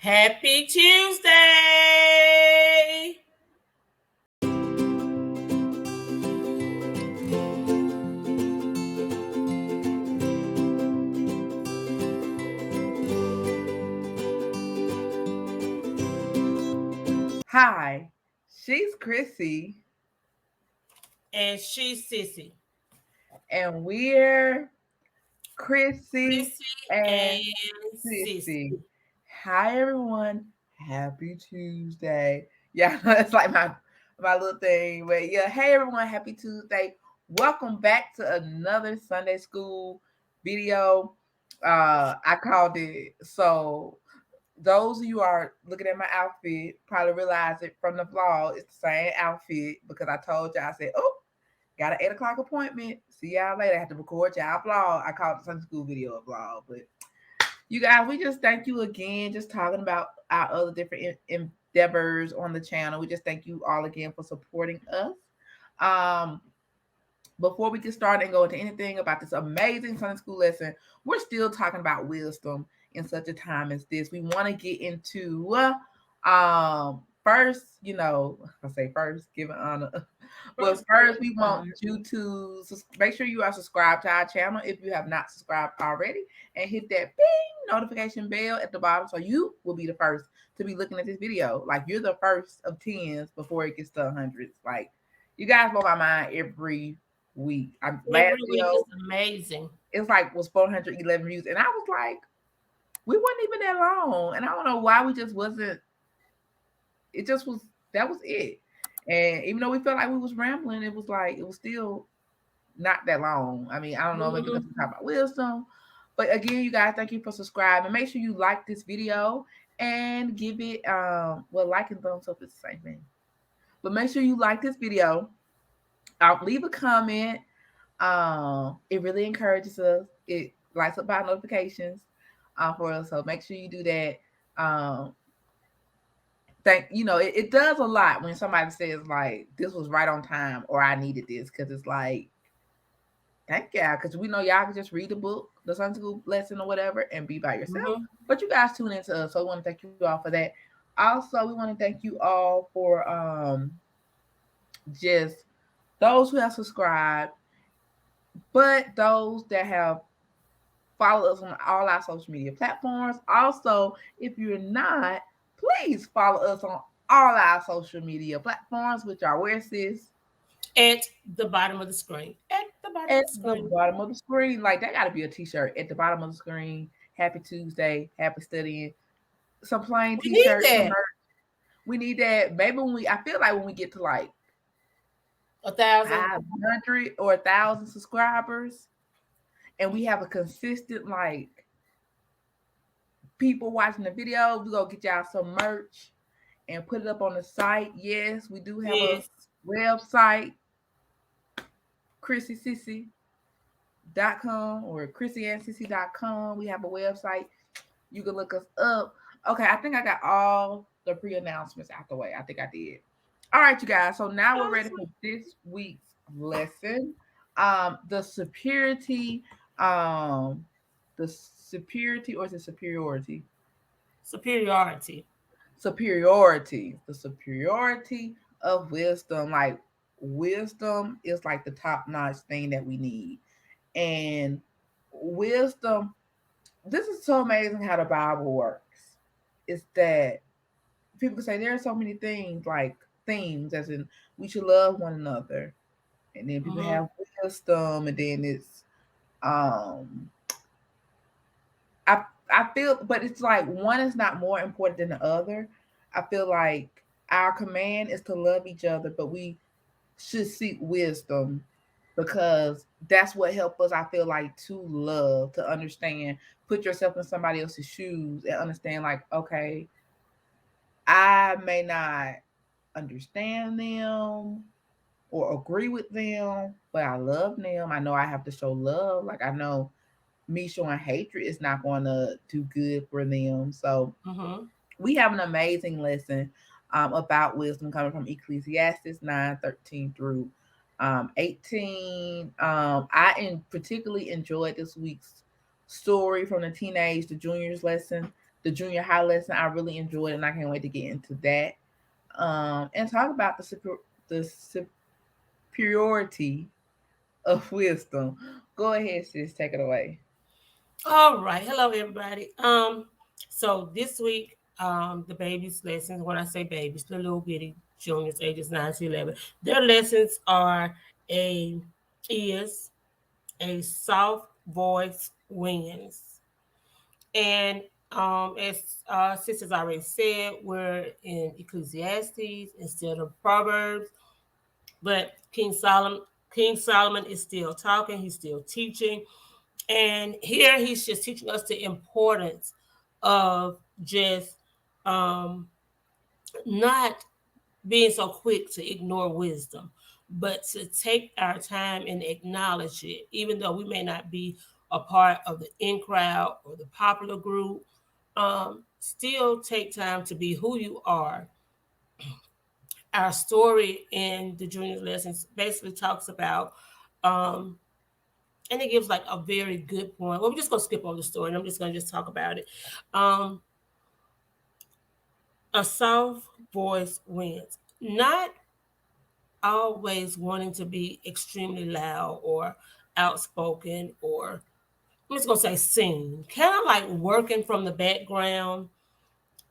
Happy Tuesday! Hi, she's Chrissy, And she's Sissy. and we're Chrissy Chrissy and and Sissy. Sissy. Hi, everyone. Happy Tuesday. Yeah, it's like my little thing. But yeah, hey, everyone. Happy Tuesday. Welcome back to another Sunday school video. I called it so. Those of you are looking at my outfit probably realize it from the vlog. It's the same outfit because I told you I said, oh, got an 8 o'clock appointment. See y'all later. I have to record y'all vlog. I called the Sunday school video a vlog. But you guys, we just thank you again. Just talking about our other different endeavors on the channel. We just thank you all again for supporting us. Before we get started and go into anything about this amazing Sunday school lesson, we're still talking about wisdom in such a time as this. We want to get into first, I say first, giving honor. But first, we want you to make sure you are subscribed to our channel if you have not subscribed already, and hit that bing notification bell at the bottom so you will be the first to be looking at this video. Like you're the first of tens before it gets to hundreds. Like you guys blow my mind every week. Every week is amazing. It's like was 411 views, and I was like, we wasn't even that long, and I don't know why we just wasn't. It just was that was it, and even though we felt like we was rambling, it was still not that long. I mean, I don't know, maybe because we talk about wisdom, but again, you guys, thank you for subscribing. Make sure you like this video and give it like and thumbs up is the same thing, but make sure you like this video. I'll leave a comment. It really encourages us. It lights up our notifications for us. So make sure you do that. It does a lot when somebody says like this was right on time or I needed this, because it's like, thank y'all, because we know y'all can just read the book, the Sunday school lesson or whatever, and be by yourself. But you guys tune into us, so we want to thank you all for that. Also, we want to thank you all for just those who have subscribed, but those that have followed us on all our social media platforms. Also, if you're not, please follow us on all our social media platforms, which are where, sis? At the bottom of the screen. At the bottom of the screen. Like that got to be a t-shirt at the bottom of the screen. Happy Tuesday, happy studying. Some plain t-shirts. We need that. Maybe I feel like when we get to like 1,000, 500 or 1,000 subscribers, and we have a consistent like people watching the video, we're gonna get y'all some merch and put it up on the site. Yes, we do have a website, Chrissy&Sissy.com or Chrissy&Sissy.com. We have a website. You can look us up. Okay, I think I got all the pre-announcements out the way. I think I did. All right, you guys. So now we're ready for this week's lesson. The superiority, or is it superiority? Superiority. The superiority of wisdom. Like wisdom is like the top-notch thing that we need. And wisdom, this is so amazing how the Bible works. It's that people say there are so many things, like themes, as in we should love one another. And then people have wisdom, and then it's I feel, but it's like one is not more important than the other. I feel like our command is to love each other, but we should seek wisdom because that's what helps us, I feel like, to love, to understand, put yourself in somebody else's shoes and understand like, okay, I may not understand them or agree with them, but I love them. I know I have to show love. Like I know me showing hatred is not going to do good for them. So we have an amazing lesson about wisdom coming from Ecclesiastes 9:13 through 18. I particularly enjoyed this week's story from the teenage to juniors lesson. the junior high lesson. I really enjoyed it, and I can't wait to get into that. And talk about the superiority of wisdom. Go ahead, sis, take it away. All right. Hello, everybody. So this week, the babies' lessons. When I say babies, the little bitty juniors, ages 9 to 11, their lessons are a is a soft voice wins, and as sisters already said, we're in Ecclesiastes instead of Proverbs, but King Solomon is still talking. He's still teaching. And here he's just teaching us the importance of just um, not being so quick to ignore wisdom, but to take our time and acknowledge it, even though we may not be a part of the in crowd or the popular group. Still take time to be who you are. Our story in the junior lessons basically talks about um, and it gives like a very good point. Well, we're just gonna skip over the story, and I'm just gonna just talk about it. Um, a soft voice wins, not always wanting to be extremely loud or outspoken, or I'm just gonna say sing. Kind of like working from the background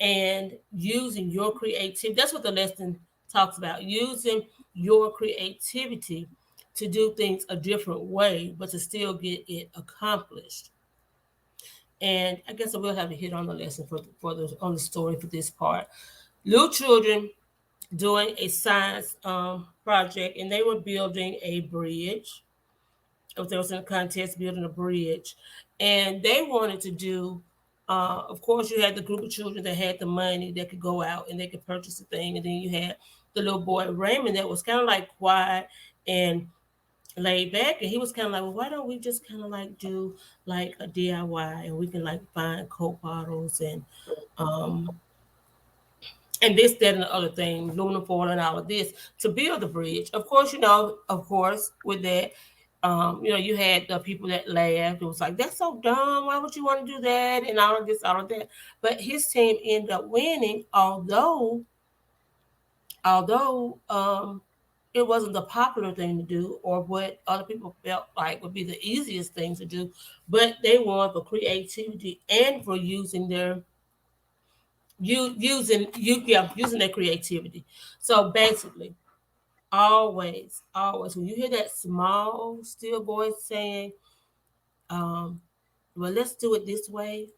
and using your creativity. That's what the lesson talks about: using your creativity to do things a different way, but to still get it accomplished. And I guess I will have to hit on the lesson for the on the story for this part. Little children doing a science project, and they were building a bridge. There was in a contest building a bridge, and they wanted to do. Of course, you had the group of children that had the money that could go out and they could purchase the thing, and then you had the little boy Raymond that was kind of like quiet and laid back, and he was kind of like, well, why don't we just kind of like do like a DIY, and we can like find Coke bottles um and this, that, and the other thing, aluminum foil and all of this to build the bridge. Of course, of course, with that, you had the people that laughed. It was like, that's so dumb. Why would you want to do that? And all of this, all of that. But his team ended up winning, although it wasn't the popular thing to do or what other people felt like would be the easiest thing to do, but they won for creativity and for using their using their creativity. So basically, always when you hear that small still voice saying, um, well, let's do it this way,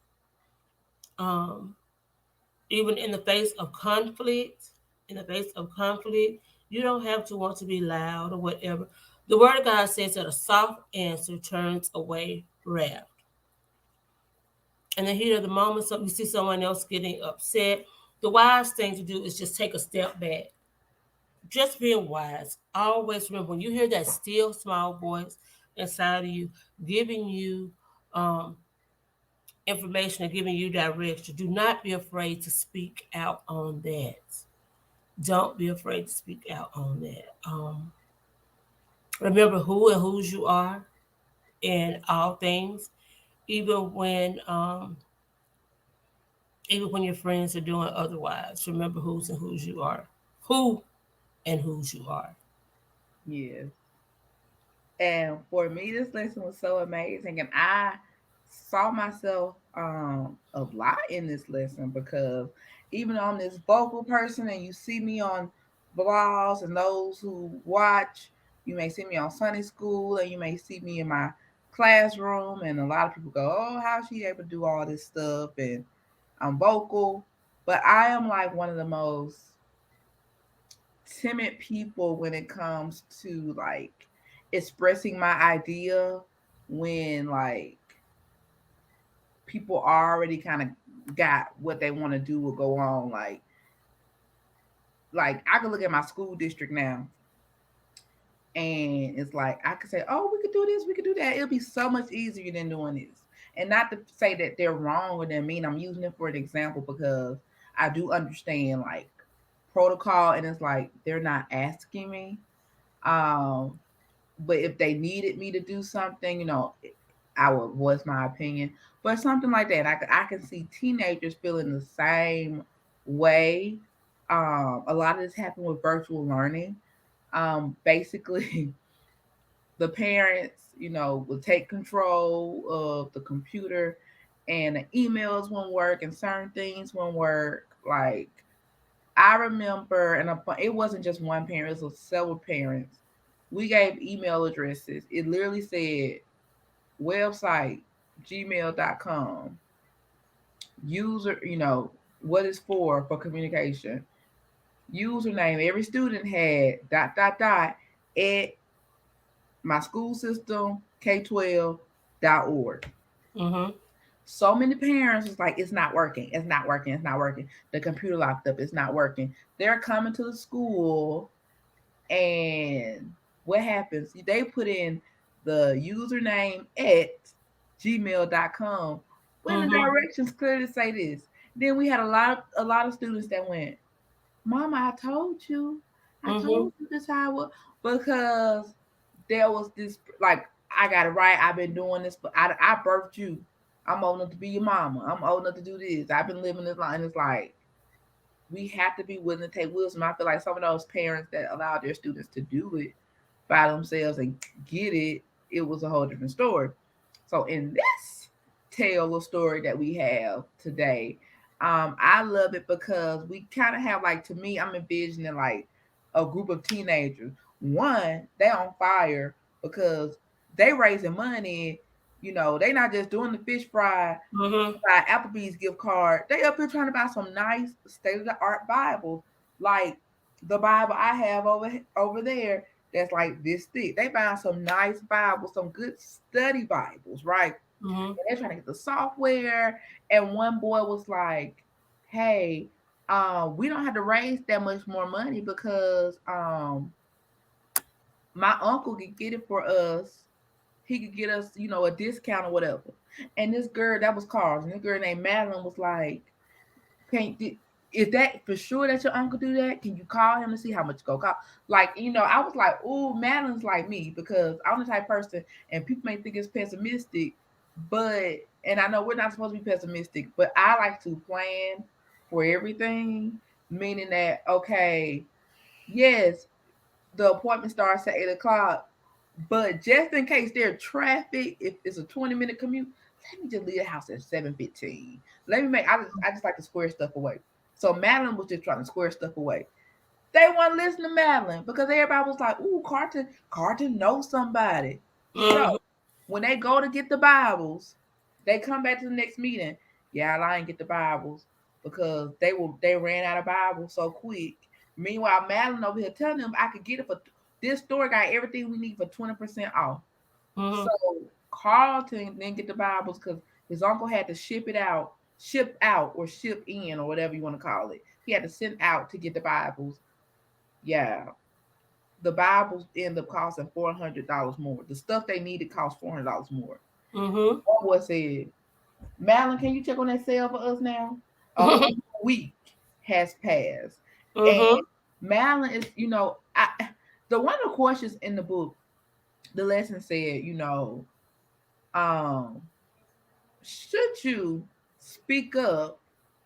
um, even in the face of conflict, you don't have to want to be loud or whatever. The word of God says that a soft answer turns away wrath. In the heat of the moment, so you see someone else getting upset, the wise thing to do is just take a step back. Just being wise. Always remember when you hear that still small voice inside of you giving you um, information and giving you direction, do not be afraid to speak out on that. Don't be afraid to speak out on that. Remember who and whose you are in all things, even when um, even when your friends are doing otherwise. Remember whose and whose you are. Who and whose you are. Yes. And for me, this lesson was so amazing, and I saw myself a lot in this lesson because even though I'm this vocal person, and you see me on blogs, and those who watch, you may see me on Sunday school, and you may see me in my classroom, and a lot of people go, "Oh, how's she able to do all this stuff?" And I'm vocal, but I am like one of the most timid people when it comes to like expressing my idea when like people already kind of got what they want to do or go on like I could look at my school district now and it's like I could say, oh, we could do this, we could do that. It'll be so much easier than doing this. And not to say that they're wrong or they're mean. I'm using it for an example because I do understand like protocol, and it's like they're not asking me. Um, but if they needed me to do something, I would voice my opinion. But something like that, I can see teenagers feeling the same way. A lot of this happened with virtual learning. Basically, the parents, will take control of the computer, and the emails won't work, and certain things won't work. Like, I remember, and it wasn't just one parent; it was several parents. We gave email addresses. It literally said website gmail.com, user, what is for communication, username. Every student had dot dot dot at my school system K12.org. Mhm. So many parents was like, it's not working, it's not working, it's not working. The computer locked up, it's not working. They're coming to the school, and what happens? They put in the username at gmail.com when the Mhm. directions clearly say this. Then we had a lot of students that went, Mama, I Mhm. told you this how I would, because there was this, like, I got it right. I've been doing this, but I birthed you. I'm old enough to be your mama. I'm old enough to do this. I've been living this life. And it's like, we have to be willing to take wisdom. I feel like some of those parents that allow their students to do it by themselves and get it, it was a whole different story. So in this tale of story that we have today, I love it because we kind of have, like, to me, I'm envisioning like a group of teenagers. One, they on fire because they raising money. They not just doing the fish fry, Mhm. buy Applebee's gift card. They up here trying to buy some nice state of the art Bibles, like the Bible I have over there. That's like this thick. They buying some nice Bibles, some good study Bibles, right? Mhm. And they're trying to get the software. And one boy was like, "Hey, we don't have to raise that much more money because my uncle could get it for us. He could get us, a discount or whatever." And this girl, that was Carl, and this girl named Madeline was like, "Can is that for sure that your uncle do that? Can you call him to see how much it go cost?" Like, I was like, "Ooh, Madeline's like me," because I'm the type person, and people may think it's pessimistic, but and I know we're not supposed to be pessimistic, but I like to plan for everything, meaning that, okay, yes, the appointment starts at 8 o'clock, but just in case there's traffic, if it's a 20-minute commute, let me just leave the house at 7:15. Let me make. I just like to square stuff away. So Madeline was just trying to square stuff away. They wouldn't listen to Madeline because everybody was like, "Ooh, Carton knows somebody." So Mhm. when they go to get the Bibles, they come back to the next meeting. Yeah, I didn't get the Bibles because they ran out of Bibles so quick. Meanwhile, Madeline over here telling them I could get it for this store got everything we need for 20% off. So Mhm. Carlton didn't get the Bibles because his uncle had to ship out or ship in or whatever you want to call it. He had to send out to get the Bibles. Yeah, the Bibles end up costing $400 more. The stuff they needed cost $400 more. Mhm. One boy said, Madeline, can you check on that sale for us now? A whole week has passed. And Mhm. Madeline is, the one of the questions in the book, the lesson said, um, should you speak up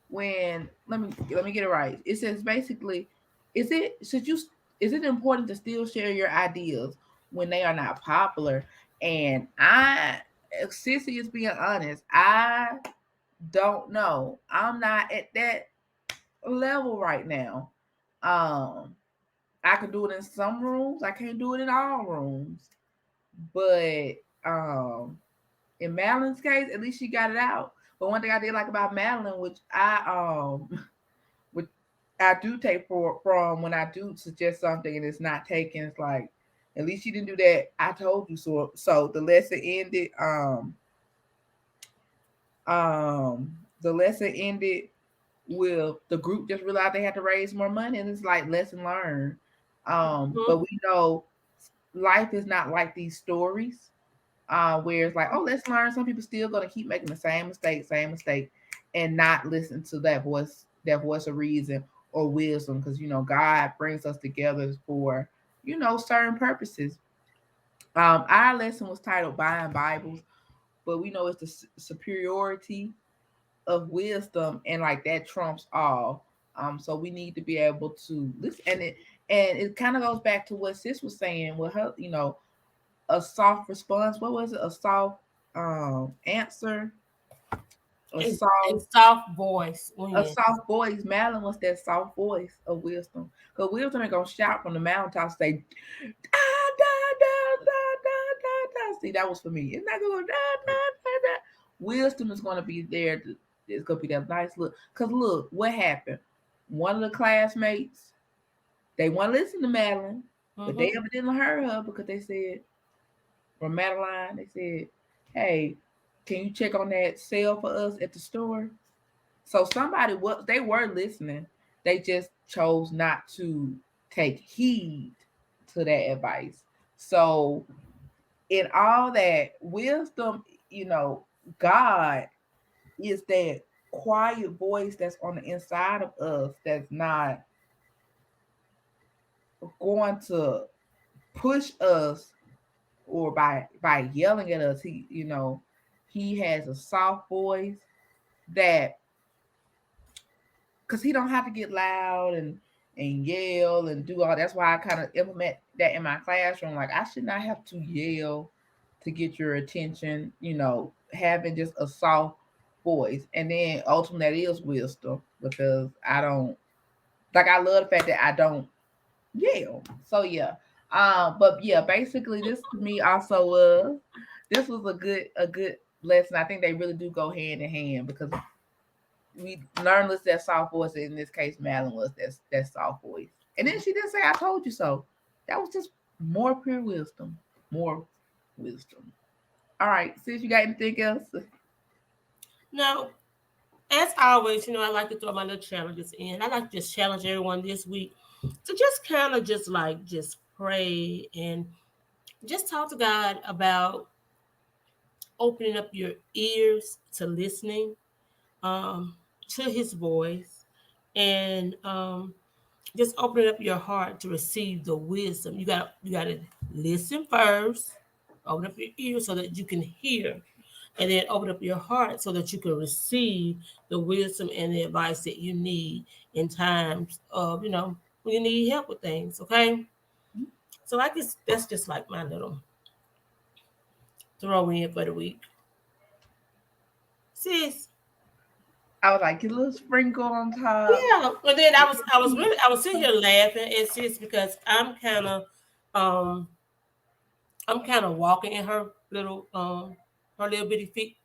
when let me get it right. It says basically, is it should you is it important to still share your ideas when they are not popular? And Sissy is being honest, I don't know. I'm not at that level right now. I could do it in some rooms. I can't do it in all rooms. But in Madeline's case, at least she got it out. But one thing I did like about Madeline, which which I do take from when I do suggest something and it's not taken, it's like, at least she didn't do that. I told you so. So the lesson ended. Um, the lesson ended with the group just realized they had to raise more money, and it's like lesson learned. But we know life is not like these stories, where it's like, oh, let's learn. Some people still gonna keep making the same mistake, and not listen to that voice of reason or wisdom, because God brings us together for certain purposes. Our lesson was titled "Buying Bibles," but we know it's the superiority of wisdom, and like that trumps all. So we need to be able to listen, and it kind of goes back to what Sis was saying with her, a soft response. What was it? A soft answer, a And soft soft voice a wins. soft voice. Madeline was that soft voice of wisdom. Because wisdom ain't gonna shout from the mountaintop, say, da, da, da, da, da, da, da. See, that was for me. It's not gonna go da, da, da, da. Wisdom is gonna be there. It's gonna be that nice look. Cause look, what happened? One of the classmates, they want to listen to Madeline, but they Mm-hmm. evidently heard her because they said, from Madeline, they said, "Hey, can you check on that sale for us at the store?" So somebody was they were listening. They just chose not to take heed to that advice. So in all that wisdom, you know, God is that quiet voice that's on the inside of us that's not going to push us or by yelling at us. He has a soft voice that, because he don't have to get loud and yell and do all. That's why I kind of implement that in my classroom. Like, I should not have to yell to get your attention. Having just a soft voice, and then ultimately that is wisdom, because I don't, like, I love the fact that I don't yell. So yeah. But yeah, basically this to me also was, this was a good lesson. I think they really do go hand in hand, because we learned this that soft voice. In this case, Madeline was that soft voice. And then she didn't say "I told you so." That was just more pure wisdom. More wisdom. All right, sis, you got anything else? Now, as always, I like to throw my little challenges in. I like to just challenge everyone this week to just kind of just pray and just talk to God about opening up your ears to listening, um, to His voice, and just opening up your heart to receive the wisdom. You got to listen first. Open up your ears so that you can hear, and then open up your heart so that you can receive the wisdom and the advice that you need in times of when you need help with things. Okay, so I guess that's just like my little throw in for the week, sis. I was like, a little sprinkle on top. Yeah, but then I was sitting here laughing at sis because um I'm kind of walking in her little bitty feet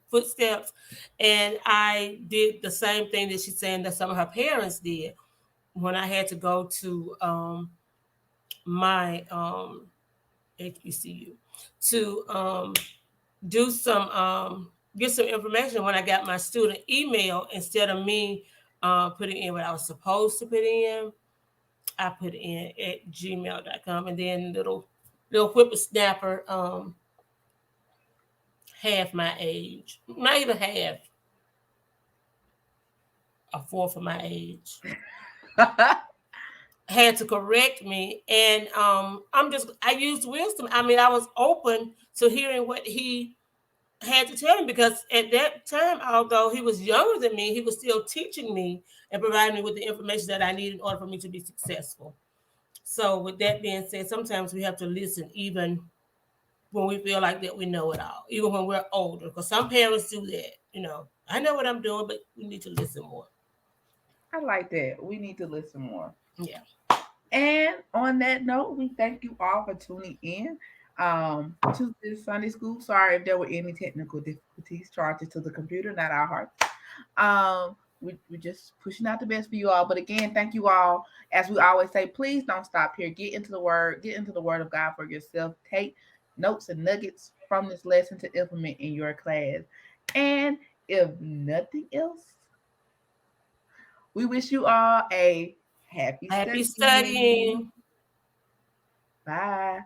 footsteps, and I did the same thing that she's saying that some of her parents did when I had to go to my HBCU to do some get some information. When I got my student email, instead of me putting in what I was supposed to put in, I put in at gmail.com, and then little whippersnapper half my age, not even half, a fourth of my age, had to correct me, and I used wisdom. I mean, I was open to hearing what he had to tell me, because at that time, although he was younger than me, he was still teaching me and providing me with the information that I needed in order for me to be successful. So, with that being said, sometimes we have to listen even when we feel like that we know it all, even when we're older, because some parents do that. I know what I'm doing, but we need to listen more. I like that. We need to listen more. Yeah. And on that note, we thank you all for tuning in to this Sunday school. Sorry if there were any technical difficulties. Charges to the computer, not our hearts. We're just pushing out the best for you all. But again, thank you all. As we always say, please don't stop here. Get into the word of God for yourself. Take notes and nuggets from this lesson to implement in your class. And if nothing else, we wish you all a happy Happy studying. studying. Bye.